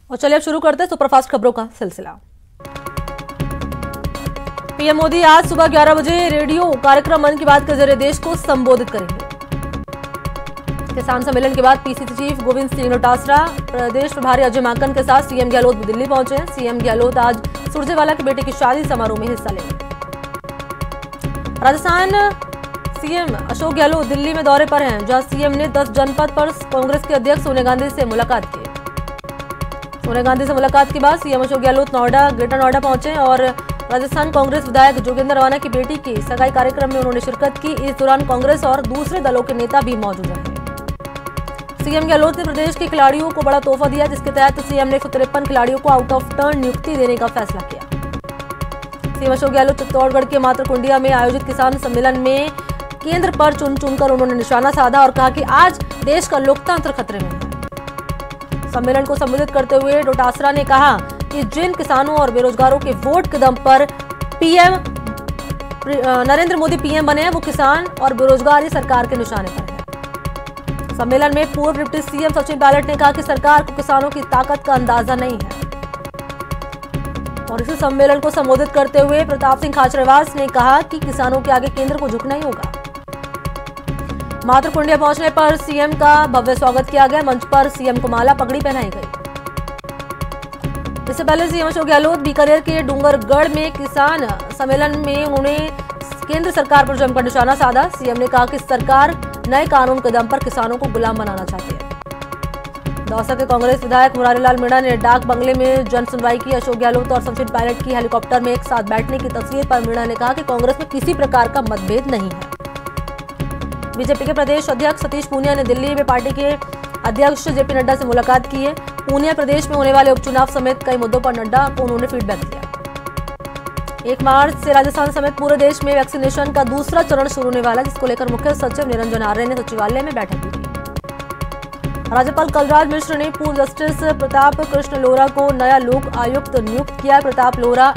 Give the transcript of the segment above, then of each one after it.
और चलिए अब शुरू करते हैं सुपरफास्ट खबरों का सिलसिला। पीएम मोदी आज सुबह 11 बजे रेडियो कार्यक्रम मन की बात के जरिए देश को संबोधित करेंगे। किसान सम्मेलन के बाद पीसीसी चीफ गोविंद सिंह डोटासरा, प्रदेश प्रभारी अजय माकन के साथ सीएम गहलोत भी दिल्ली पहुंचे हैं। सीएम गहलोत आज सुरजेवाला की बेटी की शादी समारोह में हिस्सा लेंगे। राजस्थान सीएम अशोक गहलोत दिल्ली में दौरे पर हैं, जहां सीएम ने 10 जनपद पर कांग्रेस के अध्यक्ष सोनिया गांधी से मुलाकात की। सोनिया गांधी से मुलाकात के बाद सीएम अशोक गहलोत ग्रेटर नोएडा पहुंचे और राजस्थान कांग्रेस विधायक जोगेंद्र रवाना की बेटी की सगाई कार्यक्रम में उन्होंने शिरकत की। इस दौरान कांग्रेस और दूसरे दलों के नेता भी मौजूद रहे। सीएम गहलोत ने प्रदेश के खिलाड़ियों को बड़ा तोहफा दिया, जिसके तहत सीएम ने 153 खिलाड़ियों को आउट ऑफ टर्न नियुक्ति देने का फैसला किया। सीएम अशोक गहलोत चित्तौड़गढ़ के मातृकुंडिया में आयोजित किसान सम्मेलन में केंद्र पर चुनकर उन्होंने निशाना साधा और कहा कि आज देश का लोकतंत्र खतरे में है। सम्मेलन को संबोधित करते हुए डोटासरा ने कहा कि जिन किसानों और बेरोजगारों के वोट के दम पर पीएम नरेंद्र मोदी पीएम बने हैं, वो किसान और बेरोजगार ही सरकार के निशाने पर है। सम्मेलन में पूर्व डिप्टी सीएम सचिन पायलट ने कहा कि सरकार को किसानों की ताकत का अंदाजा नहीं है। और इसी सम्मेलन को संबोधित करते हुए प्रताप सिंह खाचरियावास ने कहा कि किसानों के आगे केंद्र को झुकना ही होगा। मातृकुंडिया पहुंचने पर सीएम का भव्य स्वागत किया गया। मंच पर सीएम को माला पगड़ी पहनाई गई। इससे पहले सीएम अशोक गहलोत बीकानेर के डूंगरगढ़ में किसान सम्मेलन में उन्होंने केंद्र सरकार पर जमकर निशाना साधा। सीएम ने कहा कि सरकार नए कानून के दम पर किसानों को गुलाम बनाना चाहती है। दौसा के कांग्रेस विधायक मुरारीलाल मीणा ने डाक बंगले में जन सुनवाई की। अशोक गहलोत और सचिन पायलट की हेलीकॉप्टर में एक साथ बैठने की तस्वीर पर मीणा ने कहा कि कांग्रेस में किसी प्रकार का मतभेद नहीं है। बीजेपी के प्रदेश अध्यक्ष सतीश पूनिया ने दिल्ली में पार्टी के अध्यक्ष जेपी नड्डा से मुलाकात की है। पूनिया प्रदेश में होने वाले उपचुनाव समेत कई मुद्दों पर नड्डा को उन्होंने फीडबैक दिया। 1 मार्च से राजस्थान समेत पूरे देश में वैक्सीनेशन का दूसरा चरण शुरू होने वाला है, जिसको लेकर मुख्य सचिव निरंजन आर्य ने सचिवालय में बैठक की। राज्यपाल कलराज मिश्र ने पूर्व जस्टिस प्रताप कृष्ण लोहरा को नया लोक आयुक्त नियुक्त किया। प्रताप लोहरा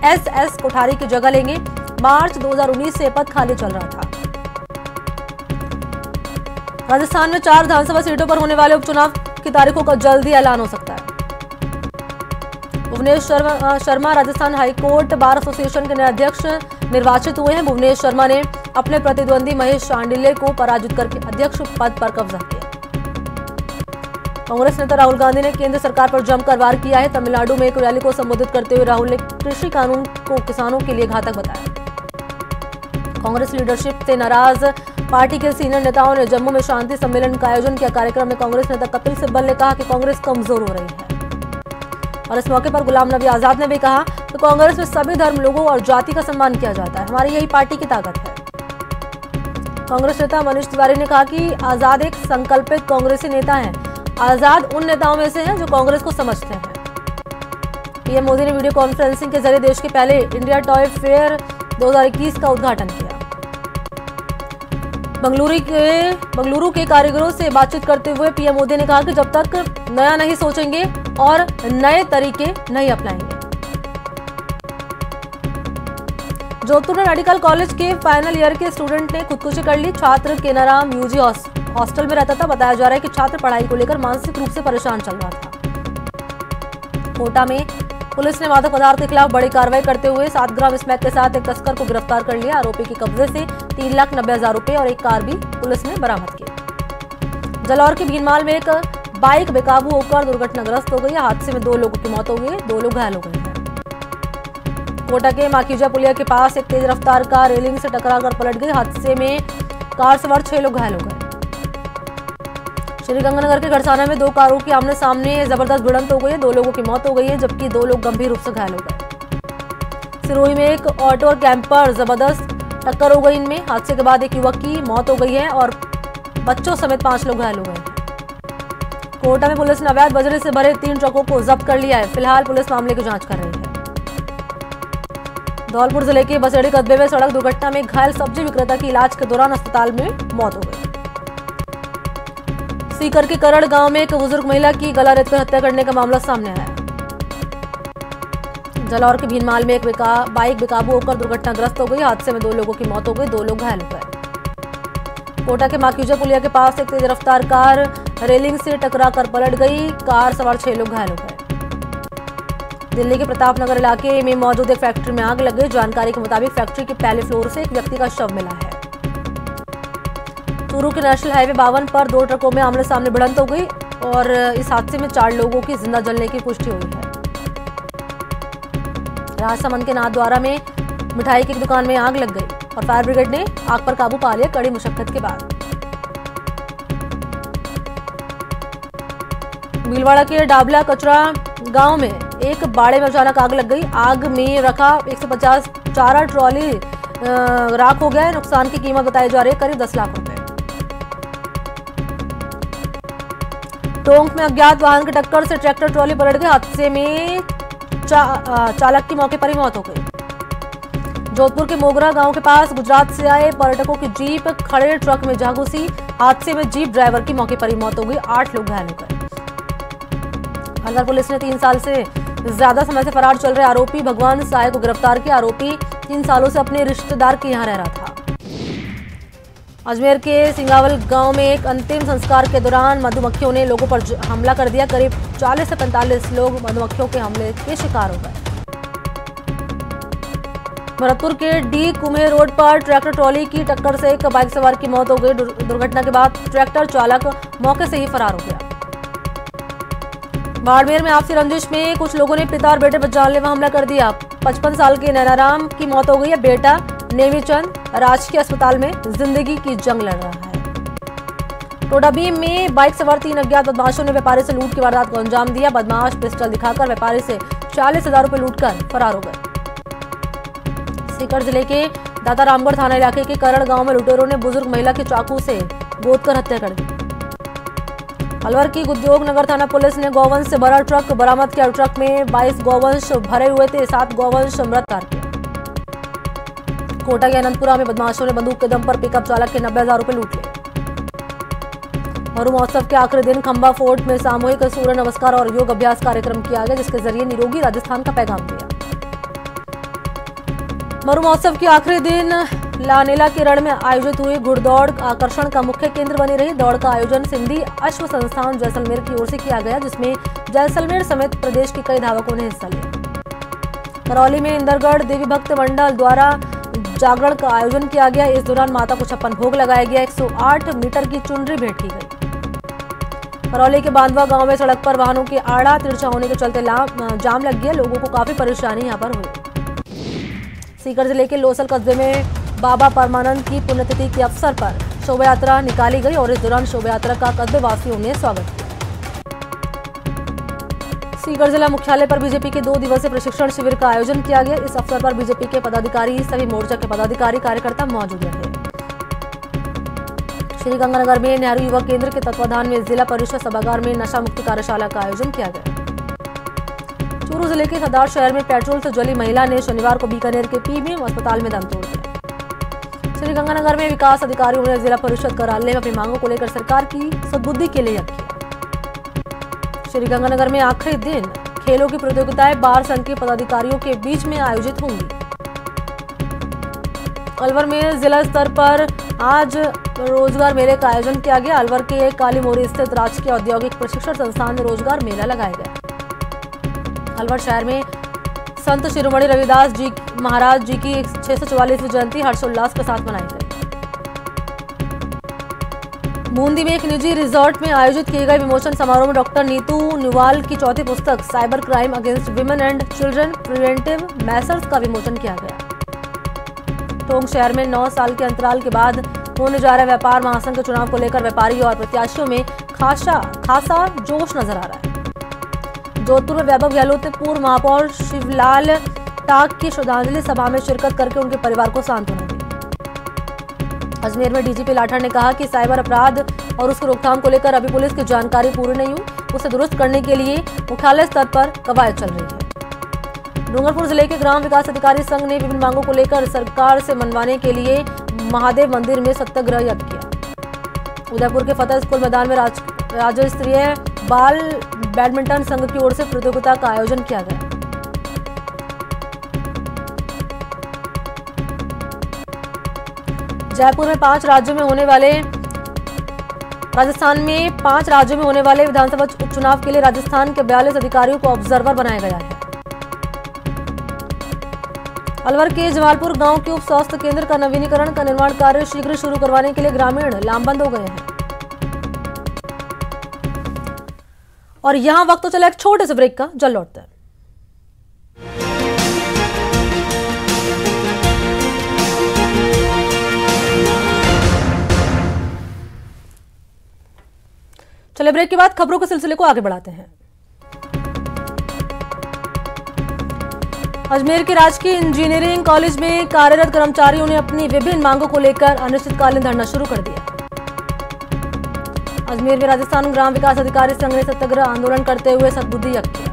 एसएस कोठारी की जगह लेंगे। मार्च 2019 से पद खाली चल रहा था। राजस्थान में 4 विधानसभा सीटों पर होने वाले उपचुनाव की तारीखों का जल्द ही ऐलान हो सकता है। Bhuvnesh Sharma Rajasthan high court bar association के नए अध्यक्ष निर्वाचित हुए हैं। भुवनेश शर्मा ने अपने प्रतिद्वंदी महेश शांडिल्य को पराजित करके अध्यक्ष पद पर कब्जा किया। कांग्रेस नेता राहुल गांधी ने केंद्र सरकार पर जमकर वार किया है। तमिलनाडु में एक रैली को संबोधित करते हुए राहुल ने कृषि कानून को किसानों के लिए घातक बताया। कांग्रेस लीडरशिप से नाराज पार्टी के सीनियर नेताओं ने जम्मू में शांति सम्मेलन का आयोजन किया। कार्यक्रम में कांग्रेस नेता कपिल सिब्बल ने कहा कि कांग्रेस कमजोर हो रही है। और इस मौके पर गुलाम नबी आजाद ने भी कहा कि कांग्रेस में सभी धर्म, लोगों और जाति का सम्मान किया जाता है। हमारी यही पार्टी की ताकत है। कांग्रेस नेता मनीष तिवारी ने कहा कि आजाद एक संकल्पित कांग्रेसी नेता है। आजाद उन नेताओं में से हैं जो कांग्रेस को समझते हैं। पीएम मोदी ने वीडियो कॉन्फ्रेंसिंग के जरिए देश के पहले इंडिया टॉय फेयर 2021 का उद्घाटन किया। बंगलुरु के कारीगरों से बातचीत करते हुए पीएम मोदी ने कहा कि जब तक नया नहीं सोचेंगे और नए तरीके नहीं अपनाएंगे। जोधपुर में मेडिकल कॉलेज के फाइनल ईयर के स्टूडेंट ने खुदकुशी कर ली। छात्र केनाराम यूजी हॉस्टल में रहता था। बताया जा रहा है कि छात्र पढ़ाई को लेकर मानसिक रूप से परेशान चल रहा था। कोटा में पुलिस ने मादक पदार्थ के खिलाफ बड़ी कार्रवाई करते हुए 7 ग्राम स्मैक के साथ एक तस्कर को गिरफ्तार कर लिया। आरोपी के कब्जे से 3,90,000 रुपए और एक कार भी पुलिस ने बरामद की। जलौर के भीनमाल में एक बाइक बेकाबू होकर दुर्घटनाग्रस्त हो गई। हादसे में 2 लोगों की मौत हो गई, 2 लोग घायल हो गए हैं। कोटा के माखीजा पुलिया के पास एक तेज रफ्तार कार रेलिंग से टकराकर पलट गई। हादसे में कार सवार 6 लोग घायल हो गए। श्रीगंगानगर के घड़साना में 2 कारों की आमने सामने जबरदस्त भिड़ंत हो गई है। 2 लोगों की मौत हो गई है, जबकि 2 लोग गंभीर रूप से घायल हो गए। सिरोही में एक ऑटो और कैंपर जबरदस्त टक्कर हो गई। इनमें हादसे के बाद एक युवक की मौत हो गई है और बच्चों समेत 5 लोग घायल हो गए हैं। कोटा में पुलिस ने अवैध बजरी से भरे 3 ट्रकों को जब्त कर लिया है। फिलहाल पुलिस मामले की जांच कर रही है। धौलपुर जिले के बसेड़ी कस्बे में सड़क दुर्घटना में घायल सब्जी विक्रेता की इलाज के दौरान अस्पताल में मौत हो गई। सीकर के करड़ गांव में एक बुजुर्ग महिला की गला रेतकर हत्या करने का मामला सामने आया। जलौर के भीनमाल में एक बाइक बेकाबू होकर दुर्घटनाग्रस्त हो गई। हादसे में 2 लोगों की मौत हो गई, 2 लोग घायल हो गए। कोटा के माखीजा पुलिया के पास एक तेज रफ्तार कार रेलिंग से टकराकर पलट गई। कार सवार 6 लोग घायल हो गए। दिल्ली के प्रताप नगर इलाके में मौजूद एक फैक्ट्री में आग लग गई। जानकारी के मुताबिक फैक्ट्री के पहले फ्लोर से एक व्यक्ति का शव मिला है। चूरू के नेशनल हाईवे 52 पर 2 ट्रकों में आमने सामने भिड़ंत हो गई और इस हादसे में 4 लोगों की जिंदा जलने की पुष्टि हुई है। राजसमंद के नाथद्वारा में मिठाई की दुकान में आग लग गई और फायर ब्रिगेड ने आग पर काबू पा लिया कड़ी मुशक्कत के बाद। भीलवाड़ा के डाबला कचरा गांव में एक बाड़े में अचानक आग लग गई। आग में रखा 150 चारा ट्रॉली राख हो गया है। नुकसान की कीमत बताई जा रही है करीब 10 लाख रुपए। टोंक में अज्ञात वाहन की टक्कर से ट्रैक्टर ट्रॉली पलट गई। हादसे में चालक की मौके पर ही मौत हो गई। जोधपुर के मोगरा गांव के पास गुजरात से आए पर्यटकों की जीप खड़े ट्रक में जा घुसी। हादसे में जीप ड्राइवर की मौके पर ही मौत हो गई। 8 लोग घायल हो गए। अलवर पुलिस ने 3 साल से ज्यादा समय से फरार चल रहे आरोपी भगवान साय को गिरफ्तार किया। आरोपी 3 सालों से अपने रिश्तेदार के यहां रह रहा था। अजमेर के सिंगावल गांव में एक अंतिम संस्कार के दौरान मधुमक्खियों ने लोगों पर हमला कर दिया। करीब 40 से 45 लोग मधुमक्खियों के हमले के शिकार हो गए। भरतपुर के डी कुम्हे रोड पर ट्रैक्टर ट्रॉली की टक्कर से एक बाइक सवार की मौत हो गई। दुर्घटना के बाद ट्रैक्टर चालक मौके से ही फरार हो गया। बाड़मेर में आपसी रंजिश में कुछ लोगों ने पिता और बेटे पर जानलेवा हमला कर दिया। 55 साल के नैनाराम की मौत हो गई है। बेटा नेमीचंद राजकीय अस्पताल में जिंदगी की जंग लड़ रहा है। टोडाभीम में बाइक सवार 3 अज्ञात बदमाशों ने व्यापारी से लूट की वारदात को अंजाम दिया। बदमाश पिस्टल दिखाकर व्यापारी से 40,000 रुपए लूटकर फरार हो गए। सीकर जिले के दाता रामगढ़ थाना इलाके के करण गांव में लुटेरों ने बुजुर्ग महिला की चाकू से गोदकर हत्या कर दी। अलवर की उद्योग नगर थाना पुलिस ने गौवंश से भरा ट्रक बरामद किया। ट्रक में 22 गौवंश भरे हुए थे। 7 गौवंश मृत तार किया। कोटा के अनंतपुरा में बदमाशों ने बंदूक के दम पर पिकअप चालक के 90,000 रुपए लूट लिए। मरु महोत्सव के आखिरी दिन खंबा फोर्ट में सामूहिक सूर्य नमस्कार और योग अभ्यास कार्यक्रम किया गया, जिसके जरिए निरोगी राजस्थान का पैगाम दिया। मरु महोत्सव के आखिरी दिन लानेला के रण में आयोजित हुई घुड़दौड़ आकर्षण का मुख्य केंद्र बनी रही। दौड़ का आयोजन सिंधी अश्व संस्थान जैसलमेर की ओर से किया गया, जिसमें जैसलमेर समेत प्रदेश के कई धावकों ने हिस्सा लिया। करौली में इंदरगढ़ देवी भक्त मंडल द्वारा जागरण का आयोजन किया गया। इस दौरान माता को 56 भोग लगाया गया। 108 मीटर की चुनरी भेंट की गई। करौली के बांधवा गांव में सड़क पर वाहनों की आड़ा तिरछा होने के चलते जाम लग गया। लोगों को काफी परेशानी यहां पर हुई। सीकर जिले के लोसल कस्बे में बाबा परमानंद की पुण्यतिथि के अवसर पर शोभा यात्रा निकाली गई और इस दौरान शोभा यात्रा का कस्बे वासियों ने स्वागत किया। सीकर जिला मुख्यालय पर बीजेपी के 2 दिवसीय प्रशिक्षण शिविर का आयोजन किया गया। इस अवसर पर बीजेपी के पदाधिकारी, सभी मोर्चा के पदाधिकारी, कार्यकर्ता मौजूद रहे। श्रीगंगानगर में नेहरू युवा केंद्र के तत्वाधान में जिला परिषद सभागार में नशा मुक्ति कार्यशाला का आयोजन किया गया। चूरू जिले के सदार शहर में पेट्रोल से जली महिला ने शनिवार को बीकानेर के पीबीएम अस्पताल में दम तोड़ दिया। श्रीगंगानगर में विकास अधिकारियों ने जिला परिषद कार्यालय में अपनी मांगों को लेकर सरकार की सद्बुद्धि के लिए यज्ञ किया। श्रीगंगानगर में आखिरी दिन खेलों की प्रतियोगिताएं बार संघ के पदाधिकारियों के बीच में आयोजित होंगी। अलवर में जिला स्तर पर आज रोजगार मेले का आयोजन किया गया। अलवर के काली मोरी स्थित राजकीय औद्योगिक प्रशिक्षण संस्थान में रोजगार मेला लगाया गया। अलवर शहर में संत शिरोमणि रविदास जी महाराज जी की 644वीं जयंती हर्षोल्लास के साथ मनाई गई। बूंदी में एक निजी रिजॉर्ट में आयोजित किए गए विमोचन समारोह में डॉक्टर नीतू न्यूवाल की चौथी पुस्तक cyber crime against women and children preventive measures का विमोचन किया गया। टोंक शहर में 9 साल के अंतराल के बाद होने जा रहे व्यापार महासंघ के चुनाव को लेकर व्यापारियों और प्रत्याशियों में खासा जोश नजर आ रहा है। जोधपुर में वैभव गहलोत ने पूर्व महापौर शिवलाल टाक की श्रद्धांजलि सभा में शिरकत करके उनके परिवार को सांत्वना दी। अजमेर में डीजीपी लाठर ने कहा कि साइबर अपराध और उसकी रोकथाम को लेकर अभी पुलिस की जानकारी पूरी नहीं हुई, उसे दुरुस्त करने के लिए मुख्यालय स्तर पर कवायद चल रही है। डूंगरपुर जिले के ग्राम विकास अधिकारी संघ ने विभिन्न मांगों को लेकर सरकार से मनवाने के लिए महादेव मंदिर में सत्याग्रह यज्ञ किया। उदयपुर के फतेह स्कूल मैदान में राज्य स्तरीय बाल बैडमिंटन संघ की ओर से प्रतियोगिता का आयोजन किया गया। जयपुर में 5 राज्यों में होने वाले राजस्थान में 5 राज्यों में होने वाले विधानसभा उपचुनाव के लिए राजस्थान के 42 अधिकारियों को ऑब्जर्वर बनाया गया है। अलवर के जमालपुर गांव के उप स्वास्थ्य केंद्र का नवीनीकरण का निर्माण कार्य शीघ्र शुरू करवाने के लिए ग्रामीण लामबंद हो गए हैं। और यहां वक्त तो चला एक छोटे से ब्रेक का, जल्द लौटते हैं। चले ब्रेक के बाद खबरों के सिलसिले को आगे बढ़ाते हैं। अजमेर के राजकीय इंजीनियरिंग कॉलेज में कार्यरत कर्मचारियों ने अपनी विभिन्न मांगों को लेकर अनिश्चितकालीन धरना शुरू कर दिया। अजमेर में राजस्थान ग्राम विकास अधिकारी संघ ने सत्याग्रह आंदोलन करते हुए सद्बुद्धि व्यक्त किया।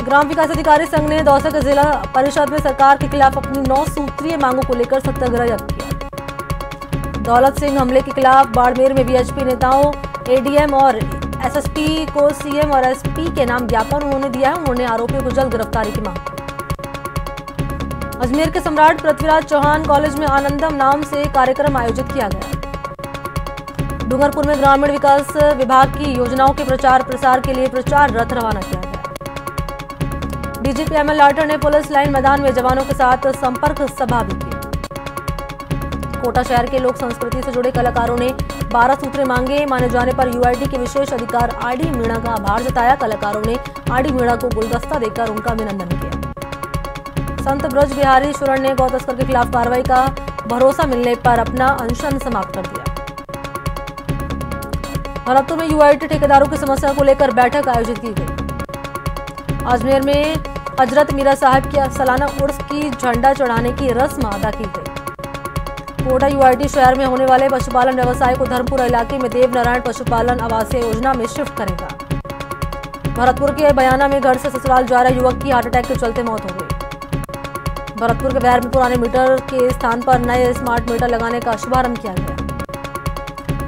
ग्राम विकास अधिकारी संघ ने दौसा के जिला परिषद में सरकार के खिलाफ अपनी 9 सूत्रीय मांगों को लेकर सत्याग्रह व्यक्त किया। दौलत सिंह हमले के खिलाफ बाड़मेर में वीएचपी नेताओं, एडीएम और एसएसपी को सीएम और एसपी के नाम ज्ञापन उन्होंने दिया है। उन्होंने आरोपियों को जल्द गिरफ्तारी की मांग की। अजमेर के सम्राट पृथ्वीराज चौहान कॉलेज में आनंदम नाम से कार्यक्रम आयोजित किया गया। डूंगरपुर में ग्रामीण विकास विभाग की योजनाओं के प्रचार प्रसार के लिए प्रचार रथ रवाना किया गया। डीजीपी एमएल लाठर ने पुलिस लाइन मैदान में जवानों के साथ संपर्क सभा भी की। कोटा शहर के लोक संस्कृति से जुड़े कलाकारों ने 12 सूत्रें मांगे माने जाने पर यूआईडी के विशेष अधिकार आरडी मीणा का आभार जताया। कलाकारों ने आरडी मीणा को गुलदस्ता देकर उनका अभिनंदन किया। संत ब्रज बिहारी शरण ने गौ तस्कर के खिलाफ कार्रवाई का भरोसा मिलने पर अपना अनशन समाप्त कर दिया। भरतपुर में यूआईडी ठेकेदारों की समस्या को लेकर बैठक आयोजित की गई। अजमेर में हजरत मीरा साहब की सालाना उर्स की झंडा चढ़ाने की रस्म अदा की गई। कोटा यूआईडी शहर में होने वाले पशुपालन व्यवसाय को धर्मपुरा इलाके में देवनारायण पशुपालन आवासीय योजना में शिफ्ट करेगा। भरतपुर के बयाना में घर से ससुराल जा रहे युवक की हार्ट अटैक के चलते मौत हो गई। भरतपुर के बैर में पुराने मीटर के स्थान पर नए स्मार्ट मीटर लगाने का शुभारंभ किया गया।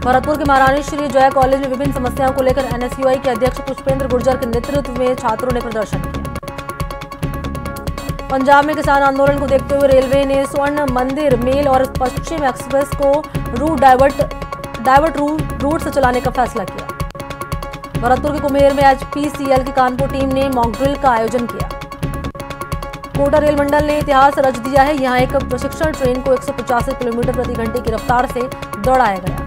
भरतपुर के महारानी श्री जया कॉलेज में विभिन्न समस्याओं को लेकर एनएसयूआई के अध्यक्ष पुष्पेंद्र गुर्जर के नेतृत्व में छात्रों ने प्रदर्शन किया। पंजाब में किसान आंदोलन को देखते हुए रेलवे ने स्वर्ण मंदिर मेल और पश्चिम एक्सप्रेस को रूट डाइवर्ट रूट से चलाने का फैसला किया। भरतपुर के कुम्हेर में एचपीसीएल की कानपुर टीम ने मॉक ड्रिल का आयोजन किया। कोटा रेल मंडल ने इतिहास रच दिया है। यहां एक प्रशिक्षण ट्रेन को 185 किलोमीटर प्रति घंटे की रफ्तार से दौड़ाया गया।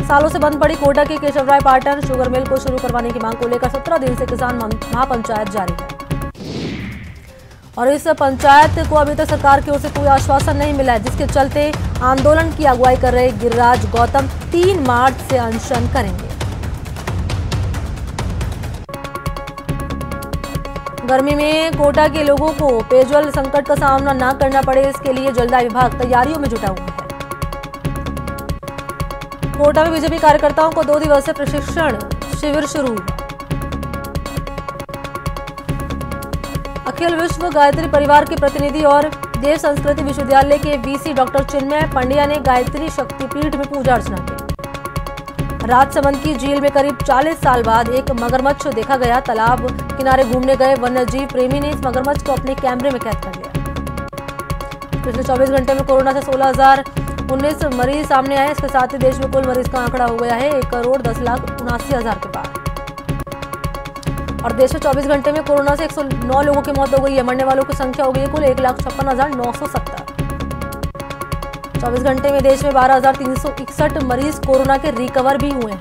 सालों से बंद पड़ी कोटा के केशवराय पाटन शुगर मिल को शुरू करवाने की मांग को लेकर 17 दिन से किसान महापंचायत जारी है और इस पंचायत को अभी तक सरकार की ओर से कोई आश्वासन नहीं मिला है, जिसके चलते आंदोलन की अगुवाई कर रहे गिरिराज गौतम 3 मार्च से अनशन करेंगे। गर्मी में कोटा के लोगों को पेयजल संकट का सामना न करना पड़े, इसके लिए जलदाय विभाग तैयारियों में जुटा हुआ है। कोटा में बीजेपी कार्यकर्ताओं को 2 दिवसीय प्रशिक्षण शिविर शुरू। अखिल विश्व गायत्री परिवार के प्रतिनिधि और देव संस्कृति विश्वविद्यालय के वीसी डॉक्टर चिन्मय पंड्या ने गायत्री शक्तिपीठ में पूजा अर्चना की। राजसमंद की झील में करीब 40 साल बाद एक मगरमच्छ देखा गया। तालाब किनारे घूमने गए वन्यजीव प्रेमी ने इस मगरमच्छ को अपने कैमरे में कैद कर लिया। पिछले 24 घंटे में कोरोना से 16,019 मरीज सामने आए। इसके साथ ही देश में कुल मरीज का आंकड़ा हो गया है 1,10,79,000 के पार। और देश में 24 घंटे में कोरोना से 109 लोगों की मौत हो गई है। मरने वालों की संख्या हो गई है कुल 1,56,970। 24 घंटे में देश में 12,361 मरीज कोरोना के रिकवर भी हुए हैं।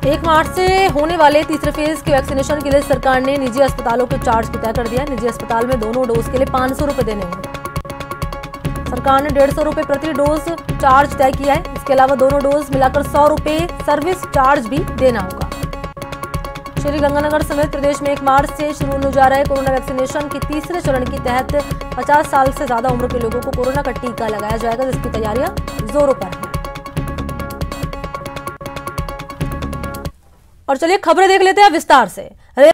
1 मार्च से होने वाले तीसरे फेज के वैक्सीनेशन के लिए सरकार ने निजी अस्पतालों के चार्ज को तय कर दिया। निजी अस्पताल में दोनों डोज के लिए 500 रुपए देने होंगे। सरकार ने 150 रुपए प्रति डोज चार्ज तय किया है। इसके अलावा दोनों डोज मिलाकर 100 रुपए सर्विस चार्ज भी देना होगा। श्रीगंगानगर समेत प्रदेश में 1 मार्च से शुरू होने जा रहे कोरोना वैक्सीनेशन के तीसरे चरण के तहत 50 साल से ज्यादा उम्र के लोगों को कोरोना का टीका लगाया जाएगा, जिसकी तैयारियां जोरों पर हैं। और चलिए खबरें देख लेते हैं विस्तार से।